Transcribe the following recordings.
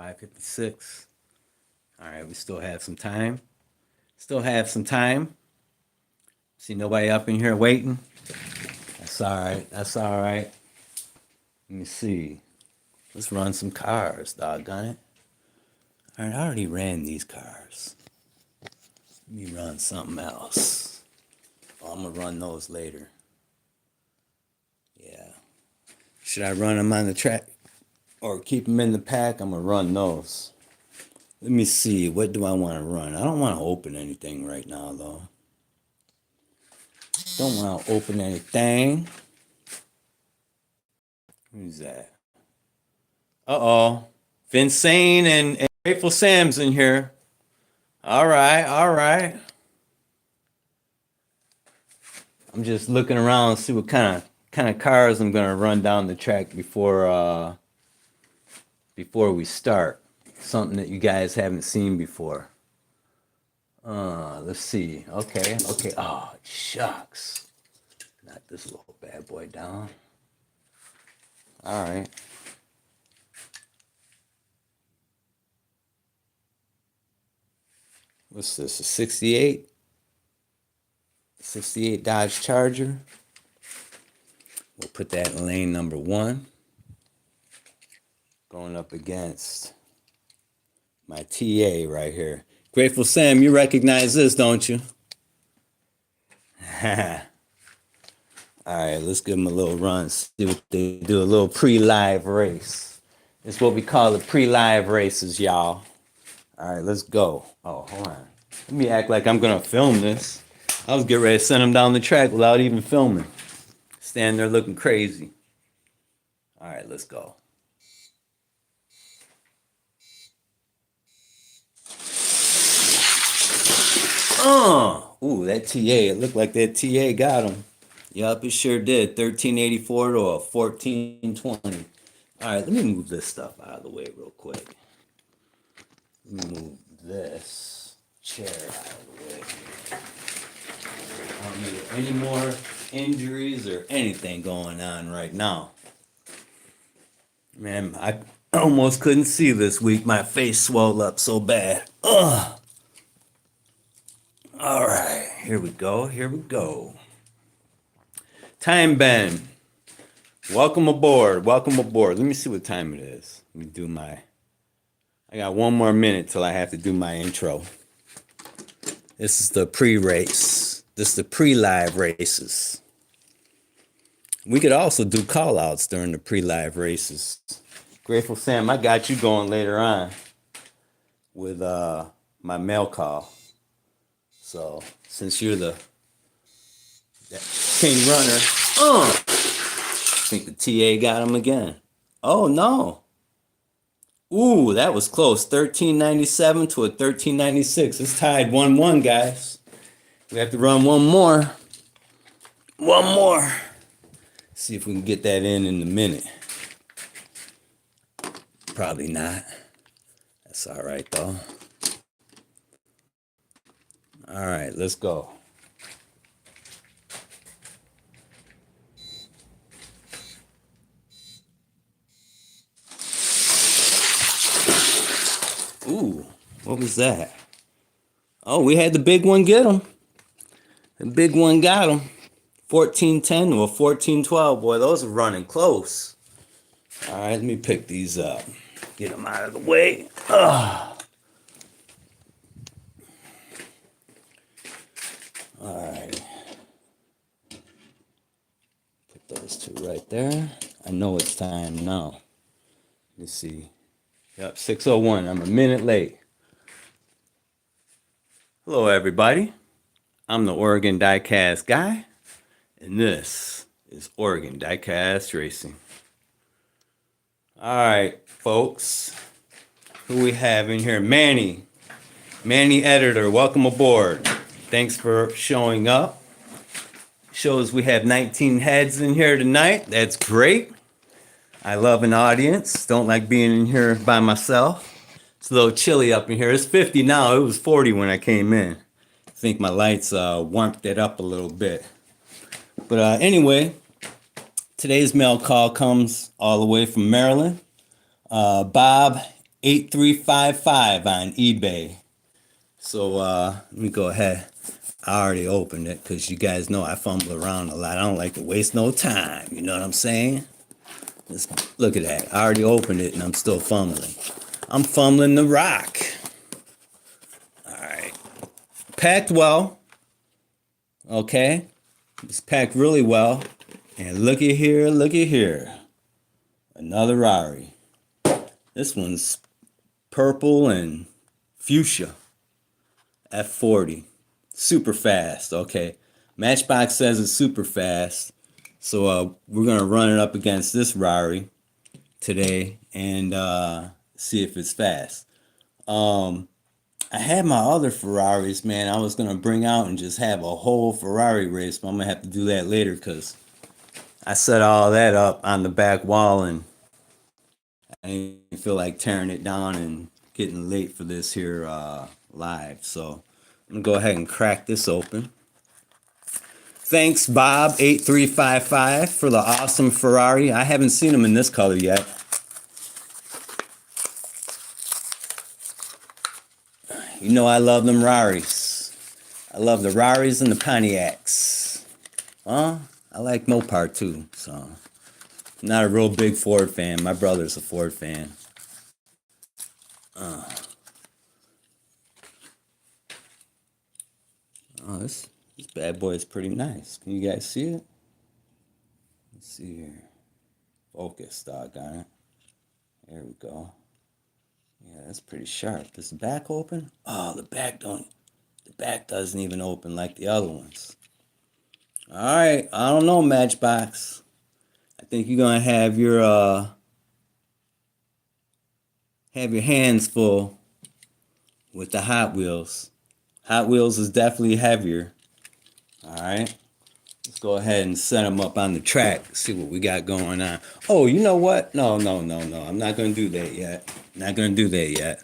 5:56. All right, we still have some time. Still have some time. See nobody up in here waiting? That's all right. That's all right. Let me see. Let's run some cars, doggone it. All right, I already ran these cars. Let me run something else. Oh, I'm gonna run those later. Yeah. Should I run them on the track or keep them in the pack? I'm gonna run those. Let me see. What do I want to run? I don't want to open anything right now, though. Don't want to open anything. Who's that? Uh-oh. Vincent and Grateful Sam's in here. All right, all right. I'm just looking around to see what kind of cars I'm gonna run down the track before we start. Something that you guys haven't seen before. Let's see. Okay, okay. Oh, shucks. Knock this little bad boy down. All right. What's this? A 68? 68 Dodge Charger. We'll put that in lane number 1. Going up against my TA right here. Grateful Sam, you recognize this, don't you? All right, let's give them a little run. See what they do. A little pre-live race. It's what we call the pre-live races, y'all. All right, let's go. Oh, hold on. Let me act like I'm gonna film this. I was getting ready to send them down the track without even filming. Standing there looking crazy. All right, let's go. Ooh, that TA. It looked like that TA got him. Yup, it sure did. 1384 to a 1420. All right, let me move this stuff out of the way real quick. Let me move this chair out of the way. I don't need any more injuries or anything going on right now. Man, I almost couldn't see this week. My face swelled up so bad. Ugh. All right, here we go. Here we go. Time Ben. Welcome aboard. Welcome aboard. Let me see what time it is. Let me do my... I got one more minute till I have to do my intro. This is the pre-race. This is the pre-live races. We could also do call-outs during the pre-live races. Grateful Sam, I got you going later on with my mail call. So, since you're the king runner, I think the TA got him again. Oh, no. Ooh, that was close. 1397 to a 1396. It's tied 1-1, guys. We have to run one more. One more. See if we can get that in a minute. Probably not. That's all right, though. All right, let's go. Ooh, what was that? Oh, we had the big one get him. The big one got him. 1410 to a 1412. Boy, those are running close. All right, let me pick these up. Get them out of the way. Ugh. All right. Put those two right there. I know it's time now. Let's see. Yep, 6:01. I'm a minute late. Hello, everybody. I'm the Oregon Diecast guy, and this is Oregon Diecast Racing. All right, folks. Who we have in here? Manny Editor, welcome aboard. Thanks for showing up. Shows we have 19 heads in here tonight. That's great. I love an audience. Don't like being in here by myself. It's a little chilly up in here. It's 50 now. It was 40 when I came in. I think my lights warmed it up a little bit. But anyway, today's mail call comes all the way from Maryland. Bob 8355 on eBay. So let me go ahead. I already opened it because you guys know I fumble around a lot. I don't like to waste no time. You know what I'm saying? Just look at that. I already opened it and I'm still fumbling. I'm fumbling the rock. All right. Packed well. Okay. It's packed really well. And looky here, looky here. Another Rari. This one's purple and fuchsia. F40. Super fast. Okay. Matchbox says it's super fast. So we're going to run it up against this Rari today and see if it's fast. I had my other Ferraris, man. I was going to bring out and just have a whole Ferrari race, but I'm going to have to do that later because I set all that up on the back wall and I didn't feel like tearing it down and getting late for this here live. So I'm going to go ahead and crack this open. Thanks, Bob8355, for the awesome Ferrari. I haven't seen them in this color yet. You know I love them Raris. I love the Raris and the Pontiacs. Well, I like Mopar too, so I'm not a real big Ford fan. My brother's a Ford fan. Oh, this bad boy is pretty nice. Can you guys see it? Let's see here. Focus, doggone it. There we go. Yeah, that's pretty sharp. Is the back open? Oh, the back doesn't even open like the other ones. All right, I don't know, Matchbox. I think you're gonna have your hands full with the Hot Wheels. Hot Wheels is definitely heavier. All right, let's go ahead and set them up on the track. See what we got going on. Oh, you know what? No. I'm not gonna do that yet. Not gonna do that yet.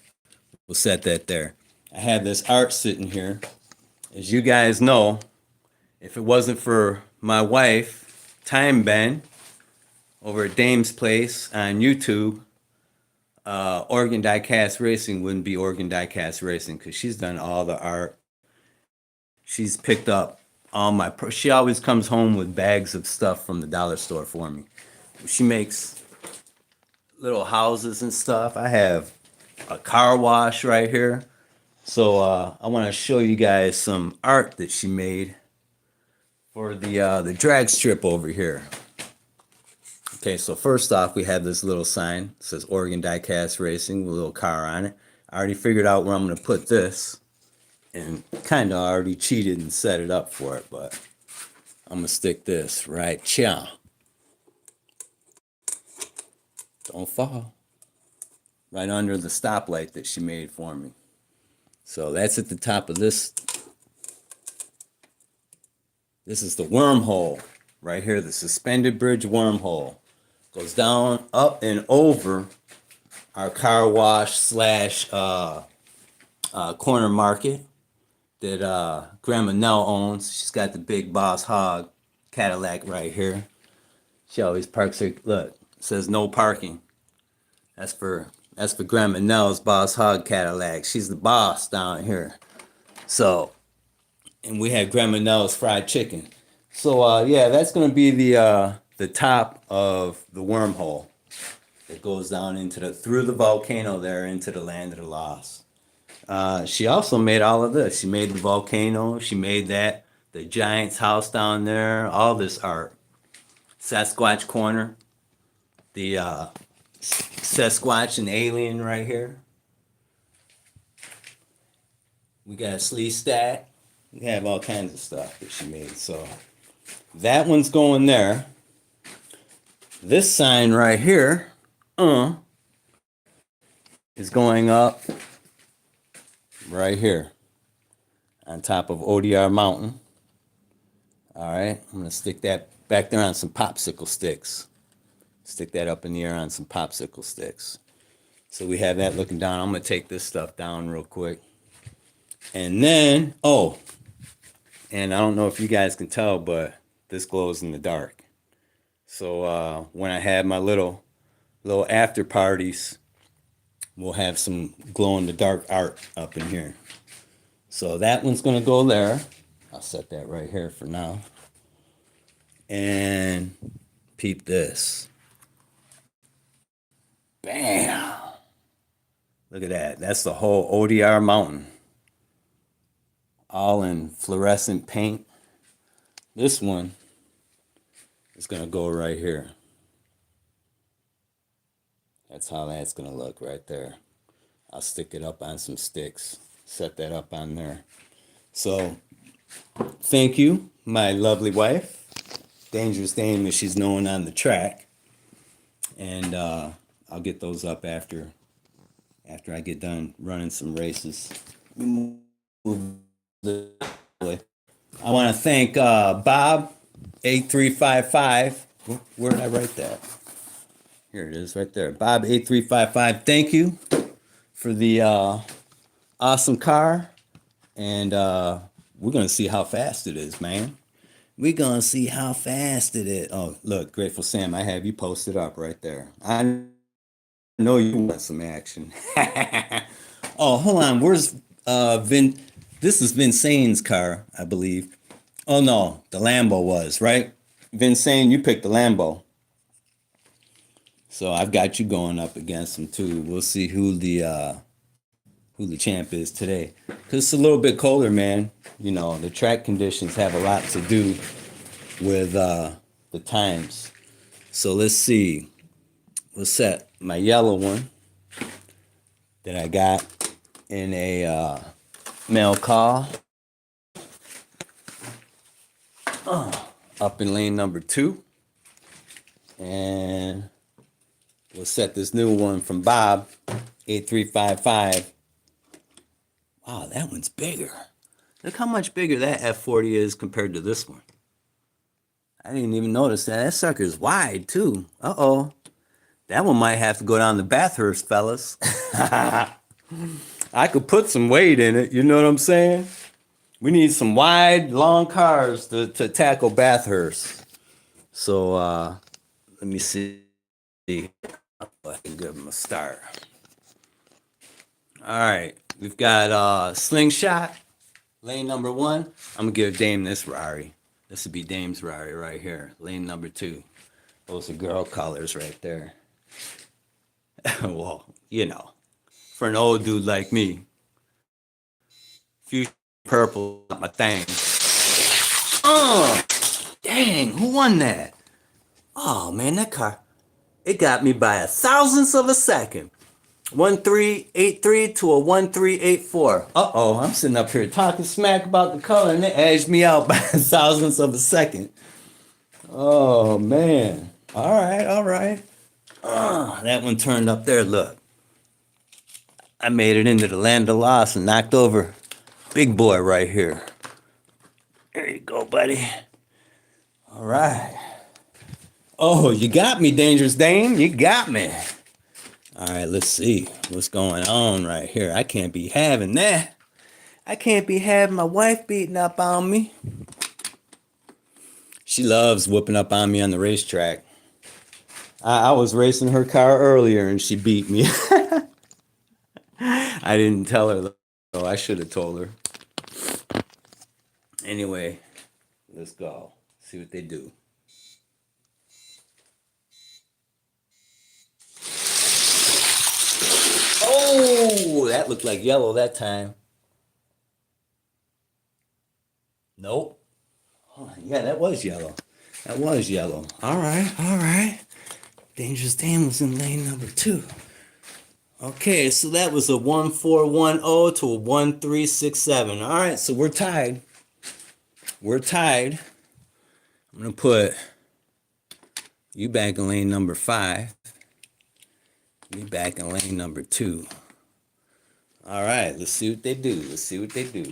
We'll set that there. I have this art sitting here. As you guys know, if it wasn't for my wife, Time Ben, over at Dame's Place on YouTube, Oregon Diecast Racing wouldn't be Oregon Diecast Racing because she's done all the art. She's picked up all my... She always comes home with bags of stuff from the dollar store for me. She makes little houses and stuff. I have a car wash right here. So I want to show you guys some art that she made for the drag strip over here. Okay, so first off, we have this little sign. It says Oregon Diecast Racing with a little car on it. I already figured out where I'm going to put this and kind of already cheated and set it up for it, but I'm going to stick this right here. Don't fall. Right under the stoplight that she made for me. So that's at the top of this. This is the wormhole right here, the suspended bridge wormhole. Goes down, up, and over our car wash slash corner market that Grandma Nell owns. She's got the big Boss Hog Cadillac right here. She always parks her. Look, it says no parking. That's for Grandma Nell's Boss Hog Cadillac. She's the boss down here. So, and we have Grandma Nell's fried chicken. So yeah, that's gonna be the top of the wormhole that goes down into through the volcano there into the land of the lost. She also made all of this. She made the volcano. She made the Giant's house down there. All this art. Sasquatch Corner. The Sasquatch and Alien right here. We got a sleeve stack. We have all kinds of stuff that she made. So that one's going there. This sign right here is going up right here on top of ODR Mountain. All right, I'm going to stick that back there on some popsicle sticks. Stick that up in the air on some popsicle sticks. So we have that looking down. I'm going to take this stuff down real quick. And then, and I don't know if you guys can tell, but this glows in the dark. So when I have my little after parties, we'll have some glow in the dark art up in here. So that one's gonna go there. I'll set that right here for now. And peep this. Bam! Look at that. That's the whole ODR mountain. All in fluorescent paint. This one is gonna go right here. That's how that's gonna look right there. I'll stick it up on some sticks. Set that up on there. So thank you, my lovely wife, Dangerous Dame, as she's known on the track. And I'll get those up after I get done running some races. I want to thank Bob 8355. Where did I write that? Here it is right there. Bob 8355. Thank you for the awesome car. And we're going to see how fast it is, man. We're going to see how fast it is. Oh, look, Grateful Sam, I have you posted up right there. I know you want some action. Oh, hold on. Where's Vin? This is Vincenne's car, I believe. Oh, no. The Lambo was, right? Vincenne, you picked the Lambo. So I've got you going up against him, too. We'll see who the champ is today. Because it's a little bit colder, man. You know, the track conditions have a lot to do with the times. So let's see. We'll set my yellow one that I got in a mail call up in lane number 2. And we'll set this new one from Bob 8355. Wow, that one's bigger. Look how much bigger that F40 is compared to this one. I didn't even notice that. That sucker's wide, too. Uh-oh. That one might have to go down to Bathurst, fellas. I could put some weight in it, you know what I'm saying? We need some wide, long cars to tackle Bathurst. So, let me see. I can give them a start. All right. We've got Slingshot, lane number 1. I'm going to give Dame this Rari. This would be Dame's Rari right here, lane number 2. Those are girl colors right there. Well, you know, for an old dude like me, fuchsia purple, my thing. Oh, dang, who won that? Oh, man, that car, it got me by a thousandth of a second. 1383 to a 1384. Uh-oh, I'm sitting up here talking smack about the color and it edged me out by a thousandth of a second. Oh, man. All right, all right. That one turned up there, look. I made it into the land of lost and knocked over big boy right here. There you go, buddy. All right. Oh, you got me, Dangerous Dame. You got me. All right, let's see what's going on right here. I can't be having that. I can't be having my wife beating up on me. She loves whooping up on me on the racetrack. I was racing her car earlier and she beat me. I didn't tell her, though. I should have told her. Anyway, let's go. See what they do. Oh, that looked like yellow that time. Nope. Oh, yeah, that was yellow. That was yellow. All right, all right. Dangerous Dame was in lane number 2. Okay, so that was a 1410 to a 1367. All right, so we're tied. We're tied. I'm going to put you back in lane number 5. Me back in lane number 2. All right, let's see what they do. Let's see what they do.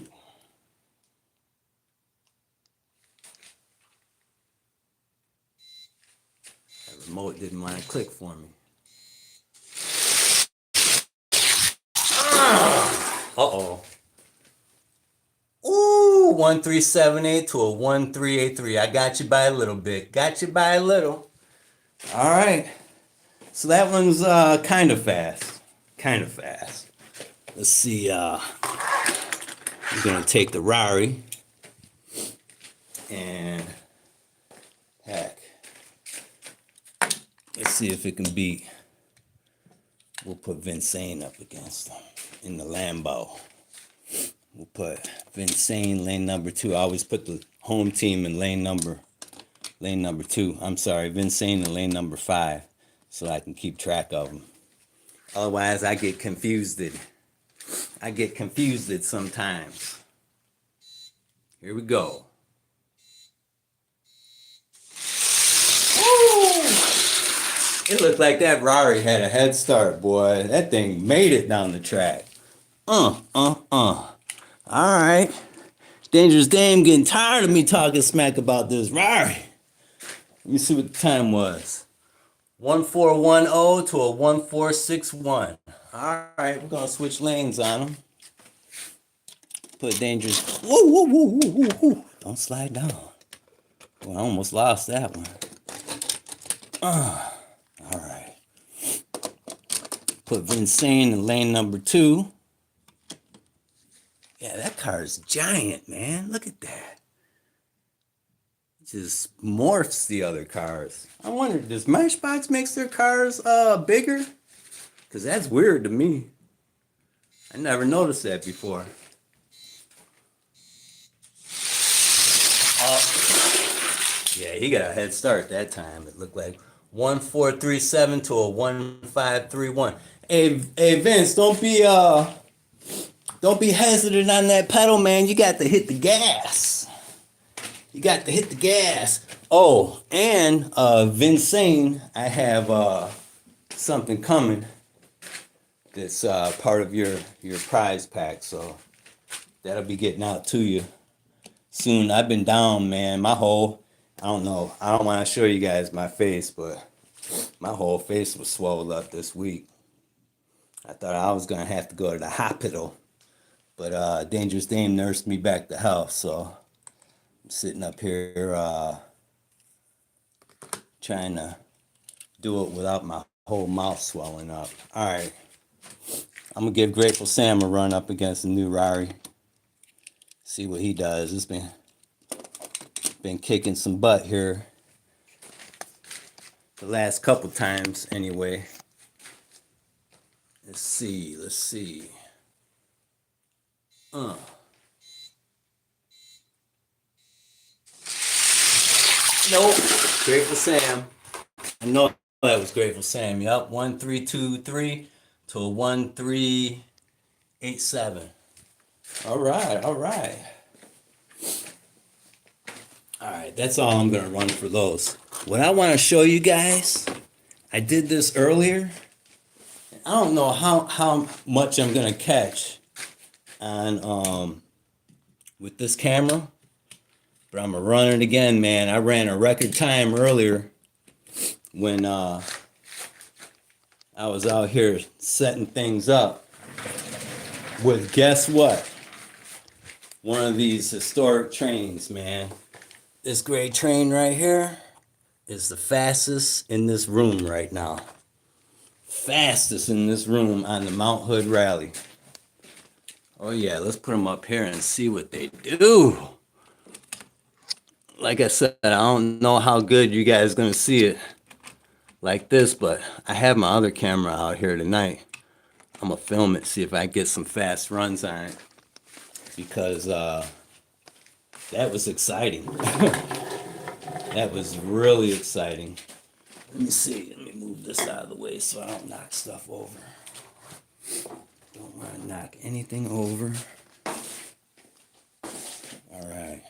That remote didn't want to click for me. Uh-oh. Ooh, 1378 to a 1383. I got you by a little bit. Got you by a little. All right. So that one's kind of fast. kind of fast. Let's see, I'm gonna take the Rari and heck, let's see if it can beat. We'll put Vincennes up against him in the Lambo. We'll put Vincennes lane number 2. I always put the home team in lane number 2. I'm sorry, Vincennes in lane number 5, so I can keep track of them. Otherwise, I get confused. Sometimes. Here we go. Woo! It looked like that Rari had a head start, boy. That thing made it down the track. All right. Dangerous Dame getting tired of me talking smack about this Rari. Let me see what the time was. 1410 to a 1461. All right, we're gonna switch lanes on them. Put Dangerous. Whoa, whoa, whoa, whoa, whoa, whoa. Don't slide down. Well, I almost lost that one. All right. Put Vincennes in lane number 2. Yeah, that car is giant, man. Look at that. It just morphs the other cars. I wonder, does Matchbox makes their cars bigger? Because that's weird to me. I never noticed that before. Yeah, he got a head start that time. It looked like 1437 to a 1531. Hey, Vince, don't be hesitant on that pedal, man. You got to hit the gas. Oh, and Vincennes, I have something coming that's part of your prize pack, so that'll be getting out to you soon. I've been down, man. I don't know. I don't want to show you guys my face, but my whole face was swelled up this week. I thought I was going to have to go to the hospital, but Dangerous Dame nursed me back to health, so I'm sitting up here trying to do it without my whole mouth swelling up. All right. I'm going to give Grateful Sam a run up against the new Rari. See what he does. It's been kicking some butt here the last couple times anyway. Let's see. Nope. Grateful Sam. I know that was Grateful Sam. Yup. 1323 to a 1387. All right. That's all I'm going to run for those. What I want to show you guys, I did this earlier. I don't know how much I'm going to catch on with this camera, but I'm going to run it again, man. I ran a record time earlier when I was out here setting things up with, guess what? One of these historic trains, man. This gray train right here is the fastest in this room right now. Fastest in this room on the Mount Hood Rally. Oh yeah, let's put them up here and see what they do. Like I said, I don't know how good you guys gonna see it like this, but I have my other camera out here tonight. I'm gonna film it, see if I get some fast runs on it, because that was exciting. That was really exciting. Let me see. Let me move this out of the way so I don't knock stuff over. Don't want to knock anything over. All right.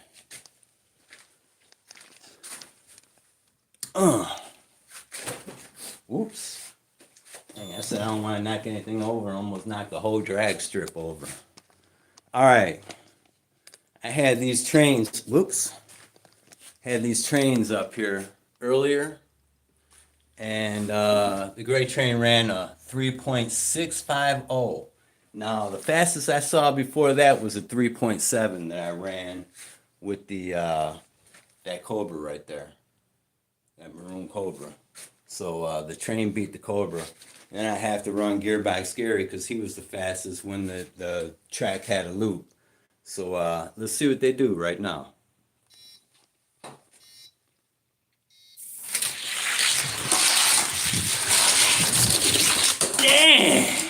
Whoops. Dang, I said I don't want to knock anything over. I almost knocked the whole drag strip over. All right. I had these trains. Whoops. Had these trains up here earlier. And the gray train ran a 3.650. Now, the fastest I saw before that was a 3.7 that I ran with the that Cobra right there, that maroon Cobra. So the train beat the Cobra. And I have to run Gearbox Gary because he was the fastest when the track had a loop. So let's see what they do right now. Damn!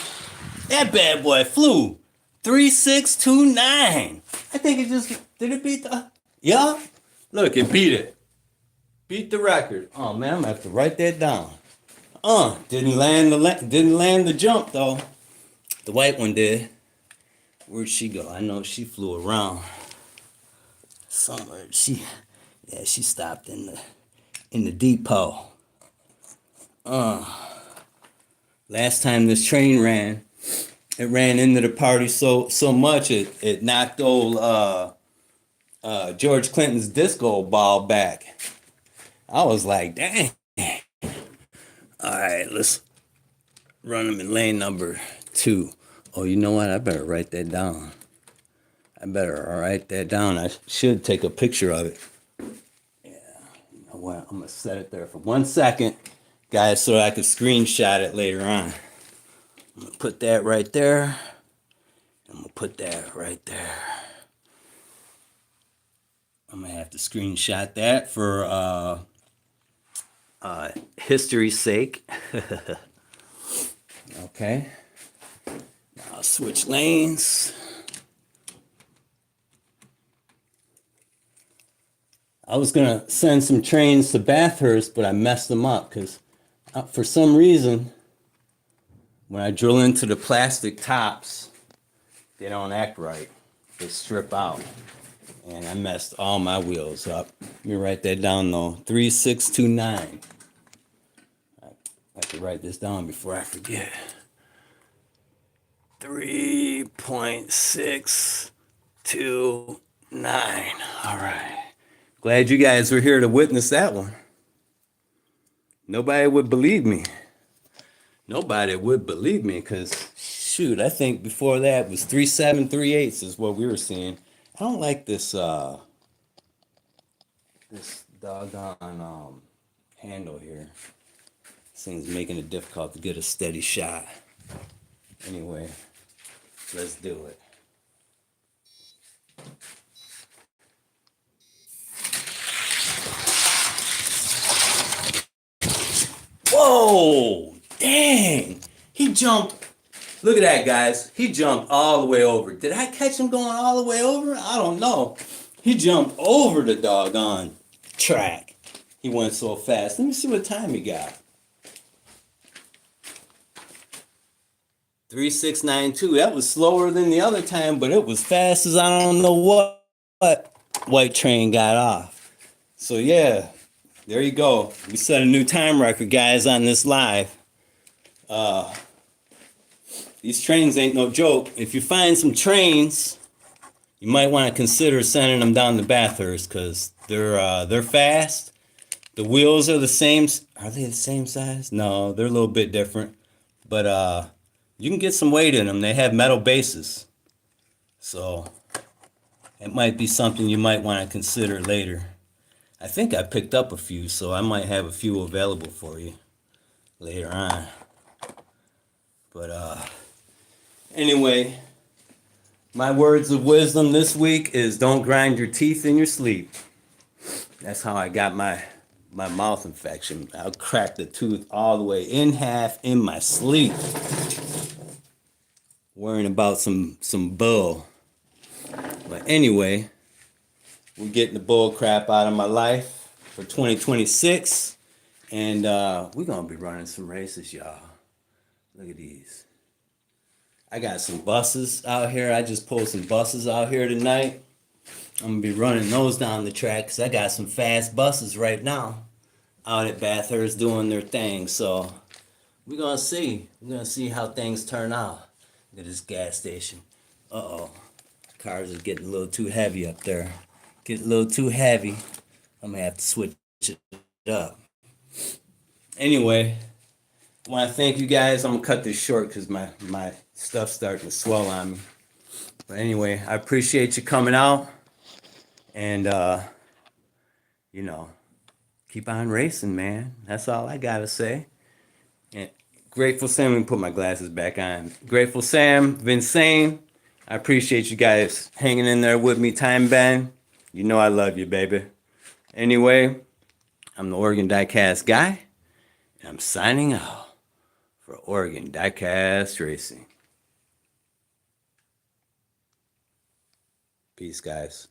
That bad boy flew 3629. I think it just did it beat the yeah. Look, it beat it. Beat the record. Oh man, I'm gonna have to write that down. Didn't land the jump though. The white one did. Where'd she go? I know she flew around somewhere. She stopped in the depot. Last time this train ran, it ran into the party so much it knocked old George Clinton's disco ball back. I was like, dang. All right, let's run them in lane number 2. Oh, you know what? I better write that down. I should take a picture of it. Yeah, you know what? I'm gonna set it there for 1 second, guys, so I can screenshot it later on. I'm gonna put that right there. I'm gonna put that right there. I'm gonna have to screenshot that for history's sake. Okay. Now I'll switch lanes. I was gonna send some trains to Bathurst, but I messed them up because for some reason, when I drill into the plastic tops, they don't act right. They strip out. And I messed all my wheels up. Let me write that down though. 3629. I have to write this down before I forget. 3.629. All right. Glad you guys were here to witness that one. Nobody would believe me. Because shoot, I think before that was 3.738 is what we were seeing. I don't like this this doggone handle here. This thing's making it difficult to get a steady shot. Anyway, let's do it. Whoa! Dang! He jumped. Look at that, guys. He jumped all the way over. Did I catch him going all the way over? I don't know. He jumped over the doggone track. He went so fast. Let me see what time he got. 3.692. That was slower than the other time, but it was fast as I don't know what white train got off. So yeah, there you go. We set a new time record, guys, on this live. These trains ain't no joke. If you find some trains, you might want to consider sending them down to Bathurst because they're fast. The wheels are the same. Are they the same size? No, they're a little bit different. But you can get some weight in them. They have metal bases. So it might be something you might want to consider later. I think I picked up a few, so I might have a few available for you later on. But anyway, my words of wisdom this week is don't grind your teeth in your sleep. That's how I got my mouth infection. I'll crack the tooth all the way in half in my sleep. Worrying about some bull. But anyway, we're getting the bull crap out of my life for 2026. And we're going to be running some races, y'all. Look at these. I got some buses out here. I just pulled some buses out here tonight. I'm going to be running those down the track because I got some fast buses right now out at Bathurst doing their thing. So we're going to see. We're going to see how things turn out at this gas station. Uh-oh. Cars are getting a little too heavy up there. Getting a little too heavy. I'm going to have to switch it up. Anyway, I want to thank you guys. I'm going to cut this short because my stuff's starting to swell on me. But anyway, I appreciate you coming out. And, you know, keep on racing, man. That's all I got to say. And Grateful Sam, let me put my glasses back on. Grateful Sam, Vinsane, I appreciate you guys hanging in there with me. Time Ben, you know I love you, baby. Anyway, I'm the Oregon Diecast guy, and I'm signing out for Oregon Diecast Racing. Peace, guys.